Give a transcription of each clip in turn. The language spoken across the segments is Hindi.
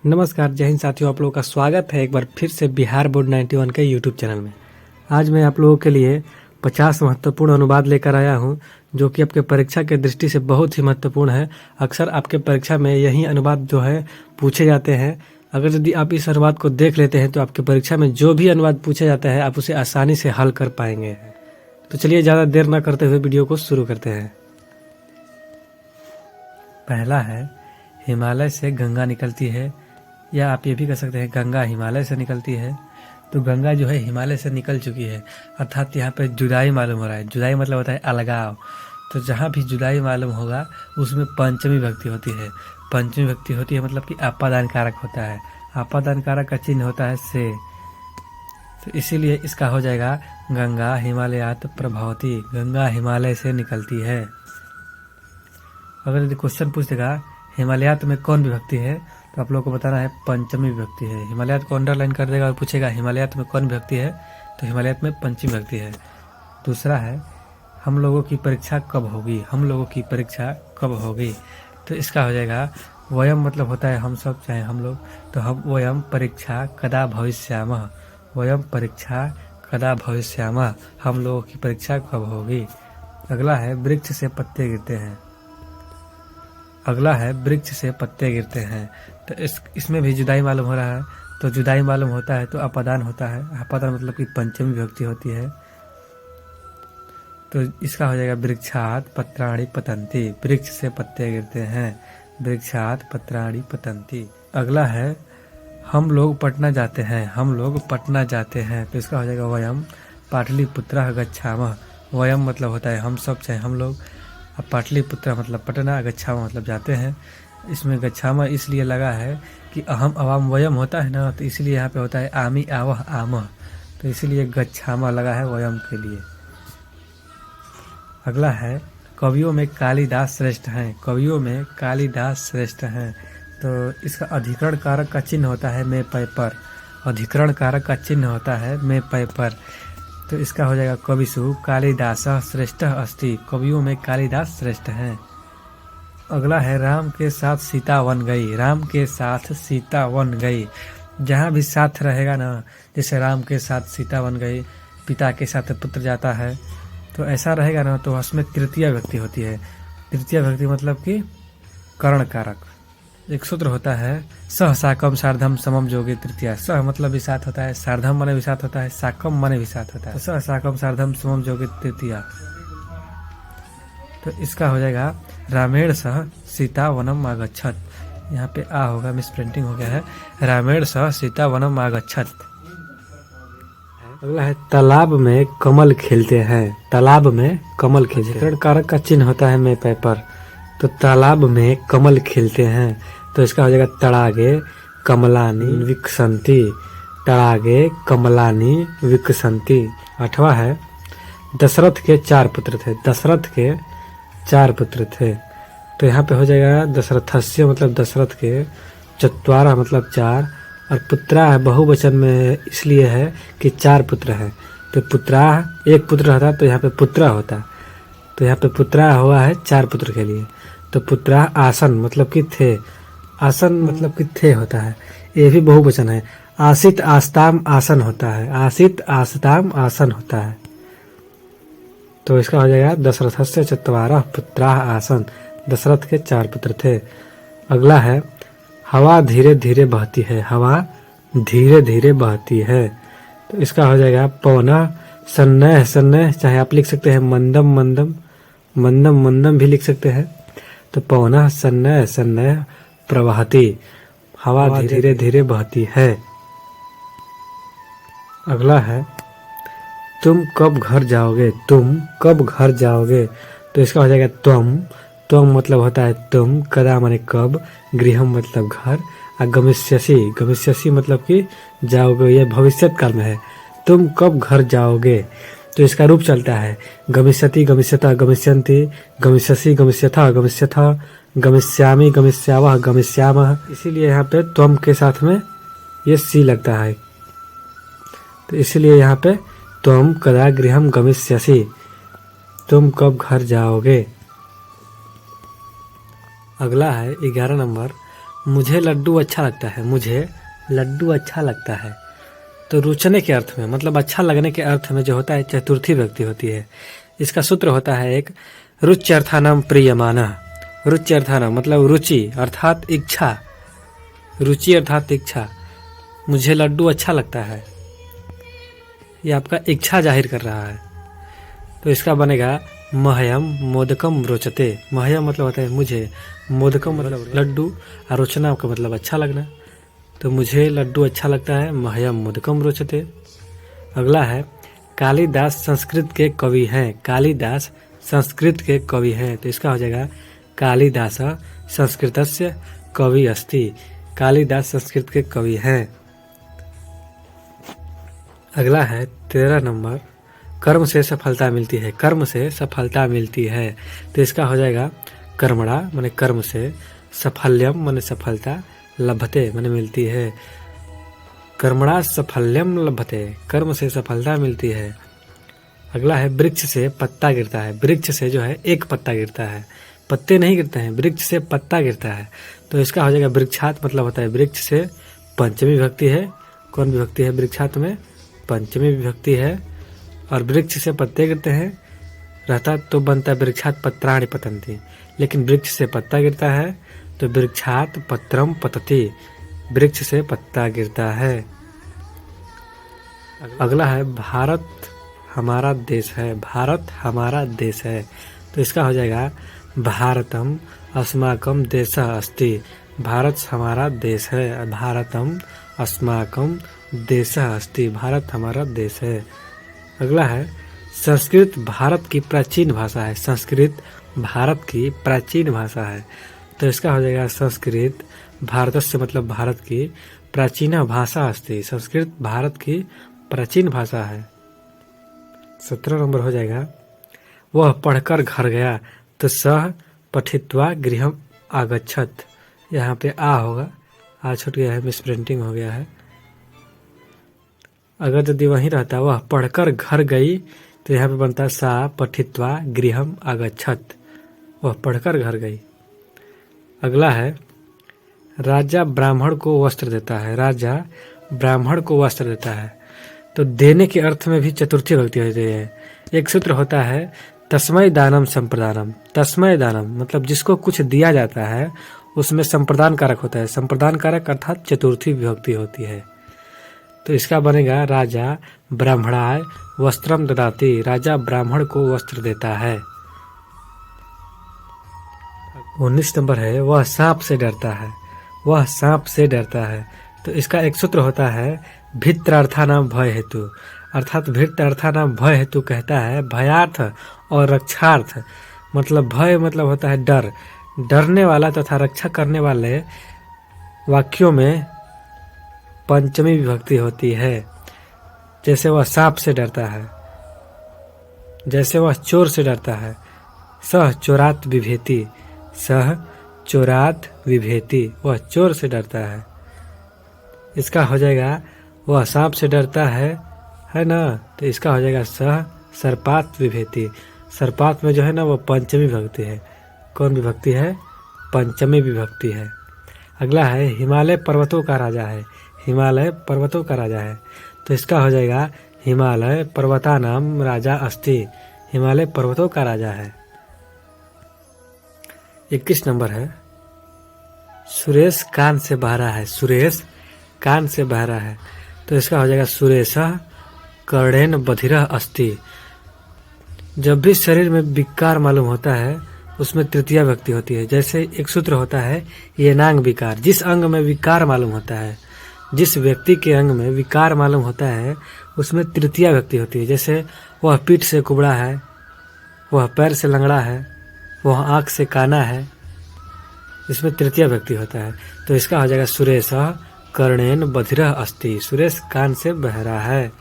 नमस्कार, जय हिंद साथियों। आप लोगों का स्वागत है एक बार फिर से बिहार बोर्ड 91 के यूट्यूब चैनल में। आज मैं आप लोगों के लिए 50 महत्वपूर्ण अनुवाद लेकर आया हूं, जो कि आपके परीक्षा के दृष्टि से बहुत ही महत्वपूर्ण है। अक्सर आपके परीक्षा में यही अनुवाद जो है पूछे जाते हैं। अगर यदि आप इस अनुवाद को देख लेते हैं तो आपके परीक्षा में जो भी अनुवाद पूछा जाता है आप उसे आसानी से हल कर पाएंगे। तो चलिए ज़्यादा देर न करते हुए वीडियो को शुरू करते हैं। पहला है, हिमालय से गंगा निकलती है, या आप ये भी कह सकते हैं गंगा हिमालय से निकलती है। तो गंगा जो है हिमालय से निकल चुकी है, अर्थात यहाँ पे जुदाई मालूम हो रहा है। जुदाई मतलब होता है अलगाव। तो जहाँ भी जुदाई मालूम होगा उसमें पंचमी विभक्ति होती है। पंचमी विभक्ति होती है मतलब कि आपादान कारक होता है। आपादान कारक का चिन्ह होता है से। तो इसीलिए इसका हो जाएगा गंगा हिमालयात प्रभवती। गंगा हिमालय से निकलती है। अगर यदि क्वेश्चन पूछ देगा हिमालयात में कौन विभक्ति है, तो आप लोगों को बताना है पंचमी विभक्ति है। हिमालयात को अंडरलाइन कर देगा और पूछेगा हिमालयात में कौन विभक्ति है, तो हिमालयात में पंचमी विभक्ति है। दूसरा है, हम लोगों की परीक्षा कब होगी। हम लोगों की परीक्षा कब होगी, तो इसका हो जाएगा वयम मतलब होता है हम सब चाहे हम लोग। तो हम वयम परीक्षा कदा भविष्यामः। वयम परीक्षा कदा भविष्यामः, हम लोगों की परीक्षा कब होगी। अगला है, वृक्ष से पत्ते गिरते हैं। अगला है, वृक्ष से पत्ते गिरते हैं। तो इसमें भी जुदाई मालूम हो रहा है। तो जुदाई मालूम होता है तो अपादान होता है। अपादान मतलब कि पंचमी विभक्ति होती है। तो इसका हो जाएगा वृक्षात पत्राणि पतंती। वृक्ष से पत्ते गिरते हैं, वृक्षात पत्राणि पतंती। अगला है, हम लोग पटना जाते हैं। हम लोग पटना जाते हैं। तो इसका हो जाएगा वयम पाटलिपुत्रः गच्छामः। वयम मतलब होता है हम सब चाहे हम लोग। अब पाटलिपुत्र मतलब पटना, गच्छामः मतलब जाते हैं। इसमें गच्छामः इसलिए लगा है कि अहम अवाम वयम होता है ना, तो इसलिए यहाँ पे होता है आमी आवह आमह। तो इसीलिए गच्छामः लगा है वयम के लिए। अगला है, कवियों में कालिदास श्रेष्ठ हैं। कवियों में कालिदास श्रेष्ठ हैं। तो इसका अधिकरण कारक का चिन्ह होता है में पै पर। अधिकरण कारक का चिन्ह होता है में पै पर। तो इसका हो जाएगा कविषु कालिदास श्रेष्ठ अस्ति। कवियों में कालिदास श्रेष्ठ हैं। अगला है, राम के साथ सीता वन गई। राम के साथ सीता वन गई। जहाँ भी साथ रहेगा ना, जैसे राम के साथ सीता वन गई, पिता के साथ पुत्र जाता है, तो ऐसा रहेगा ना, तो उसमें तृतीय विभक्ति होती है। तृतीय विभक्ति मतलब कि करण कारक। एक सूत्र होता है, सह साकम सार्धम समम जोगे तृतीया। सह मतलब भी साथ होता है, सार्धम माने भी साथ होता है, साकम माने भी साथ होता है। तो सह साकम सार्धम समम जोगे तृतीया। तो इसका हो जाएगा रामेण सह सीता वनम आगच्छत। यहाँ पे आ होगा, मिस प्रिंटिंग हो गया है। रामेण सह सीता वनम आगच्छत। अगला है, तालाब में कमल खिलते हैं। तालाब में कमल खिलते हैं। कारक का चिन्ह होता है में पै पर। तो तालाब में कमल खिलते हैं। तो इसका हो जाएगा तड़ागे कमलानी विकसंती। तड़ागे कमलानी विकसंती। आठवां है, दशरथ के 4 पुत्र थे। दशरथ के 4 पुत्र थे। तो यहाँ पे हो जाएगा दशरथस्य मतलब दशरथ के, चत्वारः मतलब 4, और पुत्रा है बहुवचन में इसलिए है कि 4 पुत्र हैं। तो पुत्रा एक पुत्र होता तो यहाँ पे पुत्रा होता। तो यहाँ पे पुत्रा हुआ है 4 पुत्र के लिए। तो पुत्रा आसन मतलब कि थे। आसन मतलब कि थे होता है। ये भी बहुवचन है। आसित आस्ताम आसन होता है। आसित आस्ताम आसन होता है। तो इसका हो जाएगा दशरथस्य चत्वारः पुत्राः आसन। दशरथ के 4 पुत्र थे। अगला है, हवा धीरे धीरे बहती है। हवा धीरे धीरे बहती है। तो इसका हो जाएगा पवनः सन्नह सन्नह, चाहे आप लिख सकते हैं मंदम मंदम, मंदम मंदम भी लिख सकते हैं। तो पवनः सन्नह सन्नह प्रवहति। हवा धीरे धीरे बहती है। अगला है, तुम कब घर जाओगे। तुम कब घर जाओगे। तो इसका हो जाएगा त्वम। त्वम मतलब होता है तुम, कदा माने कब, गृहम मतलब घर, और गमिष्यसि। गमिष्यसि मतलब कि जाओगे, यह भविष्यत काल में है। तुम कब घर जाओगे। तो इसका रूप चलता है गमिष्यति गमिष्यता गमिष्यन्ति, गमिष्यसि गमिष्यथा गमिष्यथा, गमिष्यामि गमिष्यावः गमिष्यामः। इसीलिए यहाँ पे त्वम के साथ में ये सी लगता है। तो इसीलिए यहाँ पे त्वम कदा गृहम गमिष्यसि। तुम कब घर जाओगे। अगला है 11 नंबर, मुझे लड्डू अच्छा लगता है, मुझे लड्डू अच्छा लगता है। तो रुचने के अर्थ में मतलब अच्छा लगने के अर्थ में जो होता है चतुर्थी विभक्ति होती है। इसका सूत्र होता है एक रुच्यर्थानाम प्रियमानः। रुच्यर्थानाम मतलब रुचि अर्थात इच्छा, रुचि अर्थात इच्छा। मुझे लड्डू अच्छा लगता है, ये आपका इच्छा जाहिर कर रहा है। तो इसका बनेगा मह्यम मोदकम रोचते। मह्यम मतलब होता है मुझे, मोदकम मतलब लड्डू, और रोचना का मतलब अच्छा लगना। तो मुझे लड्डू अच्छा लगता है, मह्यम मोदकम रोचते। अगला है कालिदास संस्कृत के कवि हैं। कालिदास संस्कृत के कवि हैं, तो इसका हो जाएगा कालिदास संस्कृतस्य कवि अस्ति। कालिदास संस्कृत के कवि हैं। अगला है 13 नंबर, कर्म से सफलता मिलती है। कर्म से सफलता मिलती है, तो इसका हो जाएगा कर्मणा माने कर्म से, सफल्यम माने सफलता, लभते माने मिलती है। कर्मणा सफल्यम लभते, कर्म से सफलता मिलती है। अगला है वृक्ष से पत्ता गिरता है। वृक्ष से जो है एक पत्ता गिरता है, पत्ते नहीं गिरते हैं, वृक्ष से पत्ता गिरता है। तो इसका हो जाएगा वृक्षात मतलब होता है वृक्ष से, पंचमी विभक्ति है। कौन विभक्ति है वृक्षात में? पंचमी विभक्ति है। और वृक्ष से पत्ते गिरते हैं रहता तो बनता है वृक्षात पत्राणि पतंती, लेकिन वृक्ष से पत्ता गिरता है तो वृक्षात पत्रम पतति, वृक्ष से पत्ता गिरता है। अगला है भारत हमारा देश है। भारत हमारा देश है, तो इसका हो जाएगा भारतम अस्माकम देशः अस्ति। भारत हमारा देश है, भारतम अस्माकम देशः अस्ति, भारत हमारा देश है। अगला है संस्कृत भारत की प्राचीन भाषा है। संस्कृत भारत की प्राचीन भाषा है, तो इसका हो जाएगा संस्कृत भारतस्य मतलब भारत की, प्राचीन भाषा अस्ति, संस्कृत भारत की प्राचीन भाषा है। 17 नंबर हो जाएगा वह पढ़कर घर गया तो सह पठित्वा गृहम आगच्छत। यहाँ पे आ होगा, आ छूट गया है, मिसप्रिंटिंग हो गया है। अगर यदि वहीं रहता वह पढ़कर घर गई तो यहाँ पे बनता सा पठित्वा गृहम आगच्छत, वह पढ़कर घर गई। अगला है राजा ब्राह्मण को वस्त्र देता है। राजा ब्राह्मण को वस्त्र देता है, तो देने के अर्थ में भी चतुर्थी विभक्ति होती है। एक सूत्र होता है तस्मै दानम संप्रदानम। तस्मै दानम मतलब जिसको कुछ दिया जाता है उसमें संप्रदान कारक होता है। संप्रदान कारक अर्थात चतुर्थी विभक्ति होती है, तो इसका बनेगा राजा ब्राह्मणाय वस्त्रम ददाति। राजा ब्राह्मण को वस्त्र देता है। 19 नंबर है वह सांप से डरता है। वह सांप से डरता है, तो इसका एक सूत्र होता है भित्रार्थानाम भय हेतु। अर्थात भित्रार्थानाम भय हेतु कहता है भयार्थ और रक्षार्थ। मतलब भय मतलब होता है डर, डरने वाला तथा रक्षा करने वाले वाक्यों में पंचमी विभक्ति होती है। जैसे वह सांप से डरता है, जैसे वह चोर से डरता है, सह चोरात विभेति, सह चोरात विभेति, वह चोर से डरता है। इसका हो जाएगा वह सांप से डरता है ना, तो इसका हो जाएगा सह सर्पात विभेति। सर्पात में जो है ना वो पंचमी विभक्ति है। कौन विभक्ति है? पंचमी विभक्ति है। अगला है हिमालय पर्वतों का राजा है। हिमालय पर्वतों का राजा है, तो इसका हो जाएगा हिमालय पर्वतानाम राजा अस्ति। हिमालय पर्वतों का राजा है। 21 नंबर है सुरेश कान से बहरा है। सुरेश कान से बहरा है, तो इसका हो जाएगा सुरेशः कर्णेन बधिरः अस्ति। जब भी शरीर में विकार मालूम होता है उसमें तृतीया विभक्ति होती है। जैसे एक सूत्र होता है येनांग विकार। जिस अंग में विकार मालूम होता है, जिस व्यक्ति के अंग में विकार मालूम होता है उसमें तृतीया विभक्ति होती है। जैसे वह पीठ से कुबड़ा है, वह पैर से लंगड़ा है, वह आँख से काना है, इसमें तृतीया विभक्ति होता है। तो इसका हो जाएगा सुरेशः कर्णेन बधिरः अस्ति। सुरेश कान से बहरा है।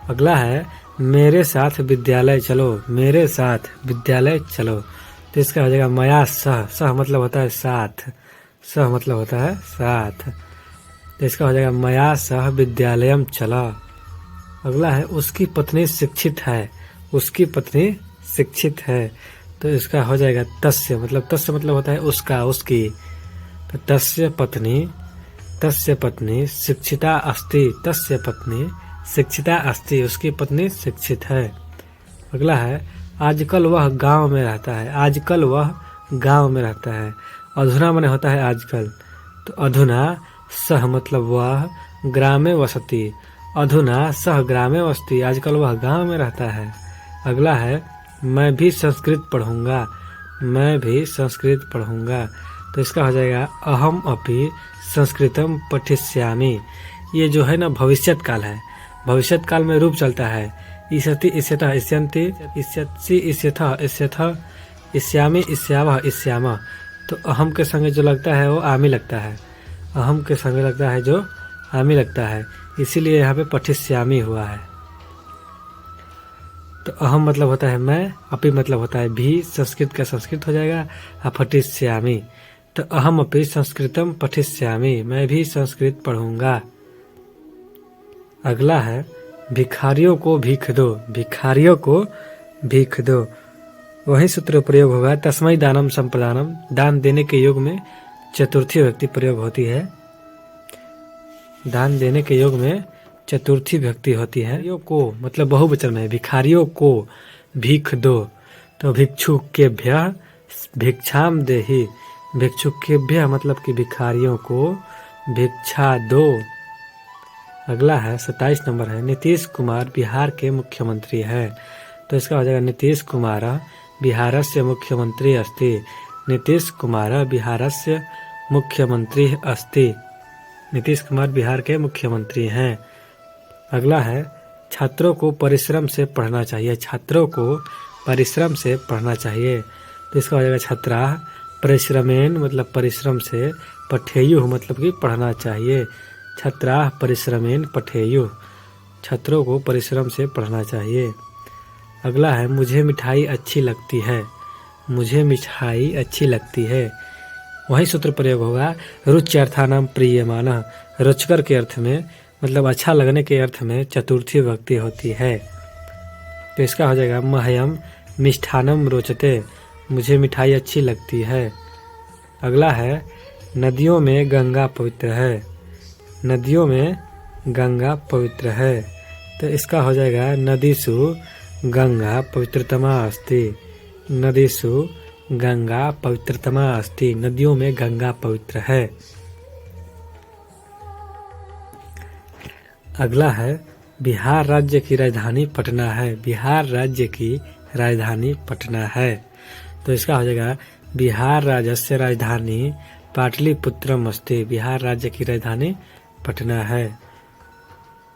अगला है मेरे साथ विद्यालय चलो। मेरे साथ विद्यालय चलो, तो इसका हो जाएगा मया सह। सह मतलब होता है साथ, सह मतलब होता है साथ, तो इसका हो जाएगा मया सह विद्यालयम चला। अगला है उसकी पत्नी शिक्षित है। उसकी पत्नी शिक्षित है, तो इसका हो जाएगा तस्य। मतलब तस्य मतलब होता है उसका, उसकी, तस्य पत्नी शिक्षिता अस्ति, तस्य पत्नी शिक्षिता अस्ति, उसकी पत्नी शिक्षित है। अगला है आजकल वह गांव में रहता है, आजकल वह गांव में रहता है। अधुना माने होता है आजकल, तो अधुना सह मतलब वह ग्रामे वसति, अधुना सह ग्रामे वसति, आजकल वह गांव में रहता है। अगला है मैं भी संस्कृत पढ़ूंगा, मैं भी संस्कृत पढ़ूंगा, तो इसका हो जाएगा अहम अपि संस्कृतम पठिष्यामि। ये जो है ना भविष्यत काल है, भविष्यत काल में रूप चलता है इष्यति इष्यतः इष्यन्ति, इष्यत्सि इष्यथः इष्यथः, इष्यामि इष्यावः इष्यामः। तो अहम के संगे जो लगता है वो आमी लगता है, अहम के संगे लगता है जो आमी लगता है, इसीलिए यहाँ पे पठिष्यामि हुआ है। तो अहम मतलब होता है मैं, अपि मतलब होता है भी, संस्कृत का संस्कृत हो जाएगा, पठिष्यामि। तो अहम अपि संस्कृतम पठिष्यामि, मैं भी संस्कृत पढ़ूंगा। अगला है भिखारियों को भीख दो, भिखारियों को भीख दो, वही सूत्र प्रयोग होगा तस्मै दानम संप्रदानम, दान देने के योग में चतुर्थी विभक्ति प्रयोग होती है, दान देने के योग में चतुर्थी विभक्ति होती है। भिखारियों को मतलब बहुवचन में, भिखारियों को भीख दो, तो भिक्षुकेभ्यः भिक्षाम देहि, भिक्षुकेभ्यः मतलब कि भिखारियों को भिक्षा दो। अगला है 27 नंबर है नीतीश कुमार बिहार के मुख्यमंत्री है, तो इसका हो जाएगा नीतीश कुमार बिहारस्य मुख्यमंत्री अस्ति, नीतीश कुमार बिहारस्य मुख्यमंत्री अस्ति, नीतीश कुमार बिहार के मुख्यमंत्री हैं। अगला है छात्रों को परिश्रम से पढ़ना चाहिए, छात्रों को परिश्रम से पढ़ना चाहिए, तो इसका हो जाएगा छात्रा परिश्रमेन मतलब परिश्रम से, पठेयुः मतलब कि पढ़ना चाहिए, छात्रा परिश्रमेन पठेयुः, छात्रों को परिश्रम से पढ़ना चाहिए। अगला है मुझे मिठाई अच्छी लगती है, मुझे मिठाई अच्छी लगती है, वही सूत्र प्रयोग होगा रुच्यर्थानां प्रीयमानः, रुचिकर के अर्थ में मतलब अच्छा लगने के अर्थ में चतुर्थी विभक्ति होती है, तो इसका हो जाएगा मह्यम मिष्ठानम रोचते, मुझे मिठाई अच्छी लगती है। अगला है नदियों में गंगा पवित्र है, नदियों में गंगा पवित्र है, तो इसका हो जाएगा नदीसु गंगा पवित्रतमा अस्ति, नदीसु गंगा पवित्रतमा अस्ति, नदियों में गंगा पवित्र है। अगला है बिहार राज्य की राजधानी पटना है, बिहार राज्य की राजधानी पटना है, तो इसका हो जाएगा बिहार राज्यस्य राजधानी पाटलिपुत्रम अस्ति, बिहार राज्य की राजधानी पटना है।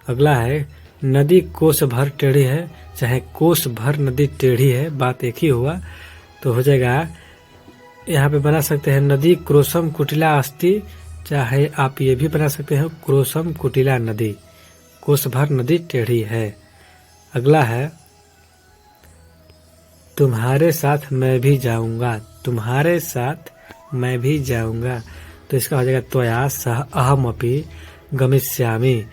अगला है नदी कोस भर टेढ़ी है, चाहे कोस भर नदी टेढ़ी है, बात एक ही हुआ, तो हो जाएगा यहाँ पे बना सकते हैं नदी क्रोशम कुटिला अस्ति, चाहे आप ये भी बना सकते हैं क्रोशम कुटिला नदी, कोस भर नदी टेढ़ी है। अगला है तुम्हारे साथ मैं भी जाऊंगा, तुम्हारे साथ मैं भी जाऊंगा, तो इसका हो जाएगा त्वया सह अहमपि गमिष्यामि,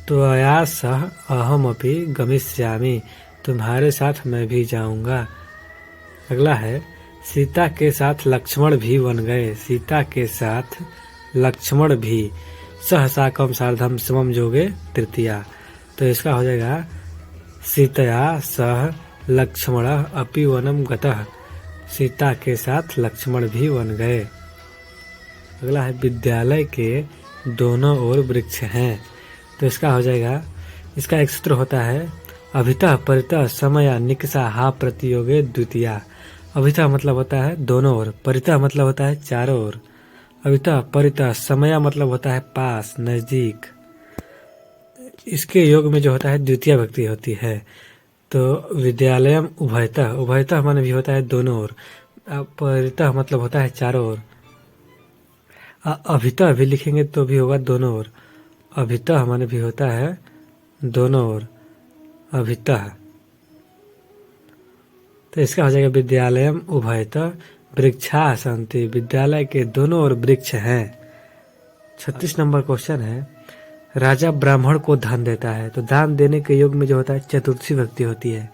त्वया सह अहमपि गमिष्यामि, तुम्हारे साथ मैं भी जाऊंगा। अगला है सीता के साथ लक्ष्मण भी बन गए, सीता के साथ लक्ष्मण भी, सह साकम सार्धम समम जोगे तृतीया, तो इसका हो जाएगा सीतया सह लक्ष्मण अपि वनम गतः, सीता के साथ लक्ष्मण भी बन गए। अगला है विद्यालय के दोनों ओर वृक्ष हैं, तो इसका हो जाएगा, इसका एक सूत्र होता है अभितः परितः समय निकषा हा प्रतियोगे द्वितीया, अभितः मतलब होता है दोनों ओर, परितः मतलब होता है चारों ओर, अभितः परितः समय मतलब होता है पास नजदीक, इसके योग में जो होता है द्वितीय विभक्ति होती है, तो विद्यालयम उभयतः, उभयतः माने भी होता है दोनों ओर, परितः मतलब होता है चारों ओर, अभितः भी लिखेंगे तो भी होगा दोनों ओर, अभितः माने भी होता है दोनों ओर, अभितः, तो इसका हो जाएगा विद्यालयम उभयतः वृक्षा सन्ति, विद्यालय के दोनों ओर वृक्ष हैं। 36 नंबर क्वेश्चन है राजा ब्राह्मण को धन देता है, तो दान देने के योग में जो होता है चतुर्थी विभक्ति होती है,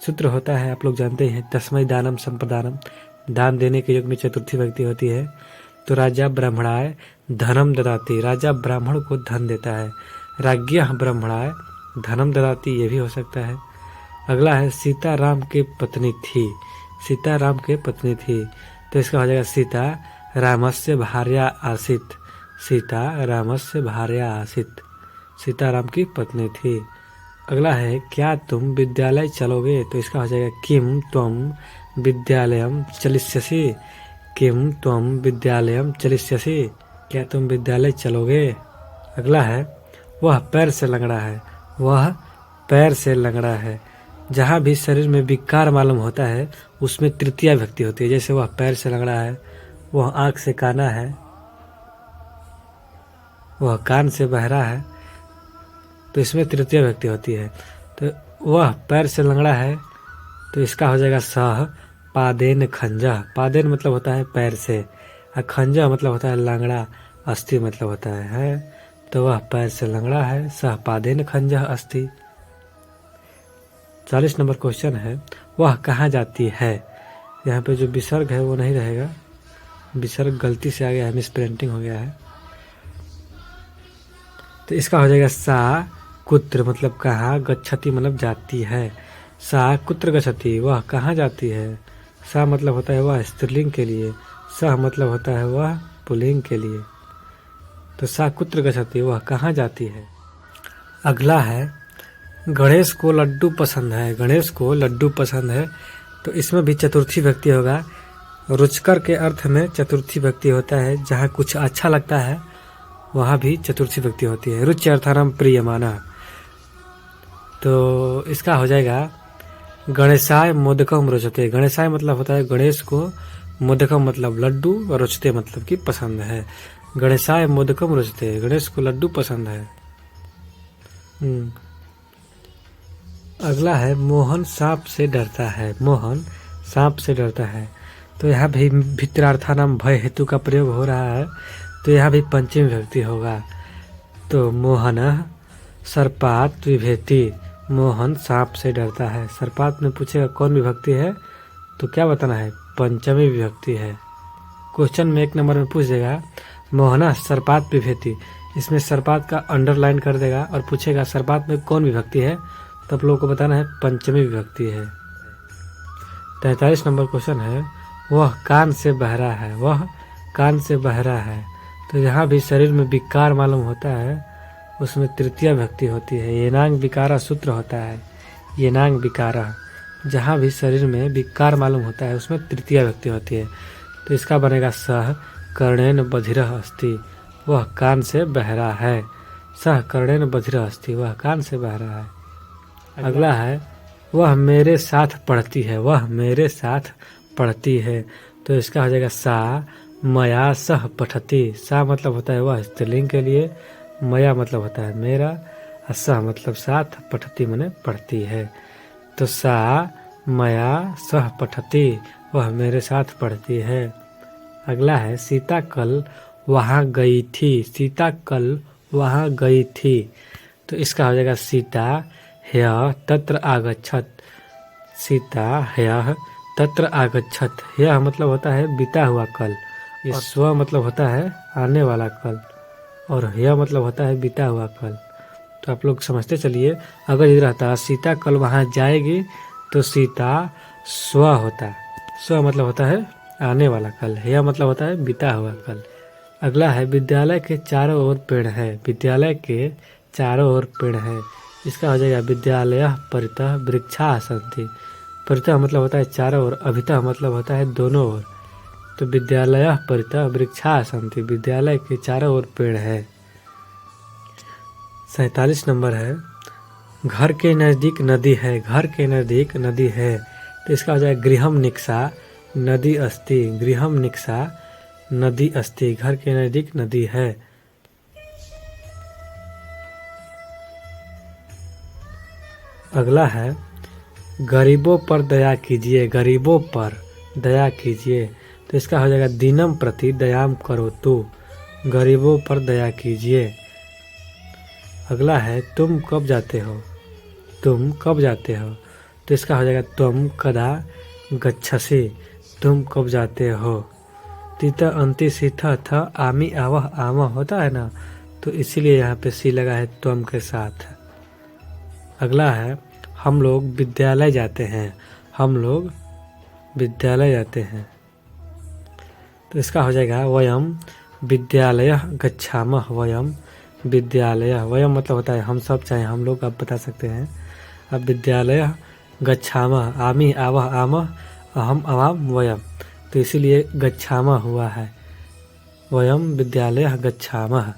सूत्र होता है आप लोग जानते हैं तस्मै दानम संप्रदानम, दान देने के योग में चतुर्थी विभक्ति होती है, तो राजा ब्राह्मणाय धनम ददाति, राजा ब्राह्मण को धन देता है। राज्ञः ब्राह्मणाय धनम ददाति, ये भी हो सकता है। अगला है सीता राम की पत्नी थी, सीता राम की पत्नी थी, तो इसका हो जाएगा सीता रामस्य भार्या आसीत्, सीता रामस्य भार्या आसीत्, सीता राम की पत्नी थी। अगला है क्या तुम विद्यालय चलोगे, तो इसका हो जाएगा किम त्वम विद्यालयम चलिष्यसि, किम त्वम विद्यालयम चलिष्यसि, क्या तुम विद्यालय चलोगे। अगला है वह पैर से लंगड़ा है, वह पैर से लंगड़ा है। जहाँ भी शरीर में विकार मालूम होता है उसमें तृतीया विभक्ति होती है। जैसे वह पैर से लंगड़ा है, वह आँख से काना है, वह कान से बहरा है, तो इसमें तृतीया विभक्ति होती है। तो वह पैर से लंगड़ा है, तो इसका हो जाएगा सह पादेन खंजह, पादेन मतलब होता है पैर से, और खंजह मतलब होता है लंगड़ा, अस्थि मतलब होता है, तो वह पैर से लंगड़ा है, सह पादेन खंजह अस्थि। 40 नंबर क्वेश्चन है वह कहाँ जाती है। यहाँ पे जो विसर्ग है वो नहीं रहेगा, विसर्ग गलती से आ गया है, मिस प्रिंटिंग हो गया है, तो इसका हो जाएगा सा कुत्र मतलब कहाँ, गच्छति मतलब जाती है, सा कुत्र गच्छति वह कहाँ जाती है। सा मतलब होता है वह स्त्रीलिंग के लिए, सह मतलब होता है वह पुल्लिंग के लिए, तो सा कुत्र गच्छति वह कहाँ जाती है। अगला है गणेश को लड्डू पसंद है, गणेश को लड्डू पसंद है, तो इसमें भी चतुर्थी विभक्ति होगा। रुचिकर के अर्थ में चतुर्थी विभक्ति होता है, जहाँ कुछ अच्छा लगता है वहाँ भी चतुर्थी विभक्ति होती है। रुचि अर्थानाम प्रियमाना, तो इसका हो जाएगा गणेशाय मोदकम रोचते, गणेशाय मतलब होता है गणेश को, मोदकम मतलब लड्डू, और रोचते मतलब कि पसंद है। गणेशाय मोदकम रोचते, गणेश को लड्डू पसंद है। अगला है मोहन सांप से डरता है, मोहन सांप से डरता है, तो यहाँ भी भित्रार्थानाम भय हेतु का प्रयोग हो रहा है, तो यहाँ भी पंचमी विभक्ति होगा। तो मोहन सर्पात विभेति, मोहन सांप से डरता है। सर्पात में पूछेगा कौन विभक्ति है, तो क्या बताना है, पंचमी विभक्ति है। क्वेश्चन में 1 नंबर में पूछ देगा मोहन सर्पात विभेति, इसमें सर्पात का अंडरलाइन कर देगा और पूछेगा सर्पात में कौन विभक्ति है, तो आप लोगों को बताना है पंचमी विभक्ति है। 43 नंबर क्वेश्चन है वह कान से बहरा है, वह कान से बहरा है, तो यहाँ भी शरीर में विकार मालूम होता है उसमें तृतीया विभक्ति होती है। येनांग विकारा सूत्र होता है, येनांग विकारा, जहाँ भी शरीर में विकार मालूम होता है उसमें तृतीया विभक्ति होती है, तो इसका बनेगा सह कर्णेन बधिरः अस्ति, वह कान से बहरा है, सह कर्णेन बधिरः अस्ति, वह कान से बहरा है। अगला है वह मेरे साथ पढ़ती है, वह मेरे साथ पढ़ती है, तो इसका हो जाएगा सा मया सह पठति, सा मतलब होता है वह स्त्रीलिंग के लिए, मया मतलब होता है मेरा, और सह मतलब साथ, पठति माने पढ़ती है, तो सा मया सह पठति, वह मेरे साथ पढ़ती है। अगला है सीता कल वहाँ गई थी, सीता कल वहाँ गई थी, तो इसका हो जाएगा सीता ह्यः तत्र आगच्छत, सीता ह्यः तत्र आगच्छत, ह्यः मतलब होता है बीता हुआ कल, ये स्व मतलब होता है आने वाला कल, और ह्यः मतलब होता है बीता हुआ कल, तो आप लोग समझते चलिए। अगर इधर रहता सीता कल वहाँ जाएगी तो सीता स्व होता, स्व मतलब होता है आने वाला कल, ह्यः मतलब होता है बीता हुआ कल। अगला है विद्यालय के चारों ओर पेड़ है, विद्यालय के चारों ओर पेड़ है, इसका हो जाएगा विद्यालयः परितः वृक्षाः सन्ति, परितः मतलब होता है चारों ओर, अभितः मतलब होता है दोनों ओर, तो विद्यालयः परितः वृक्षाः सन्ति, विद्यालय के चारों ओर पेड़ है। 47 नंबर है घर के नज़दीक नदी है, घर के नज़दीक नदी है, तो इसका हो जाएगा गृहम निक्सा नदी अस्ति, गृहम निक्सा नदी अस्ति, घर के नज़दीक नदी है। अगला है गरीबों पर दया कीजिए, गरीबों पर दया कीजिए, तो इसका हो जाएगा दीनम प्रति दयाम करोतु, गरीबों पर दया कीजिए। अगला है तुम कब जाते हो, तुम कब जाते हो, तो इसका हो जाएगा त्वम कदा गच्छसि, तुम कब जाते हो, तीता अंति सीथा थ आमी आवह आमह होता है ना, तो इसीलिए यहाँ पे सी लगा है त्वम के साथ। अगला है हम लोग विद्यालय जाते हैं, हम लोग विद्यालय जाते हैं, तो इसका हो जाएगा वयम विद्यालयः गच्छामः, वयम विद्यालयः, वयम मतलब होता है हम सब, चाहे हम लोग, आप बता सकते हैं। अब विद्यालयः गच्छामः, आमी आवह आमः, अहम आवाम वयम, तो इसीलिए गच्छामः हुआ है, वयम विद्यालयः गच्छामः।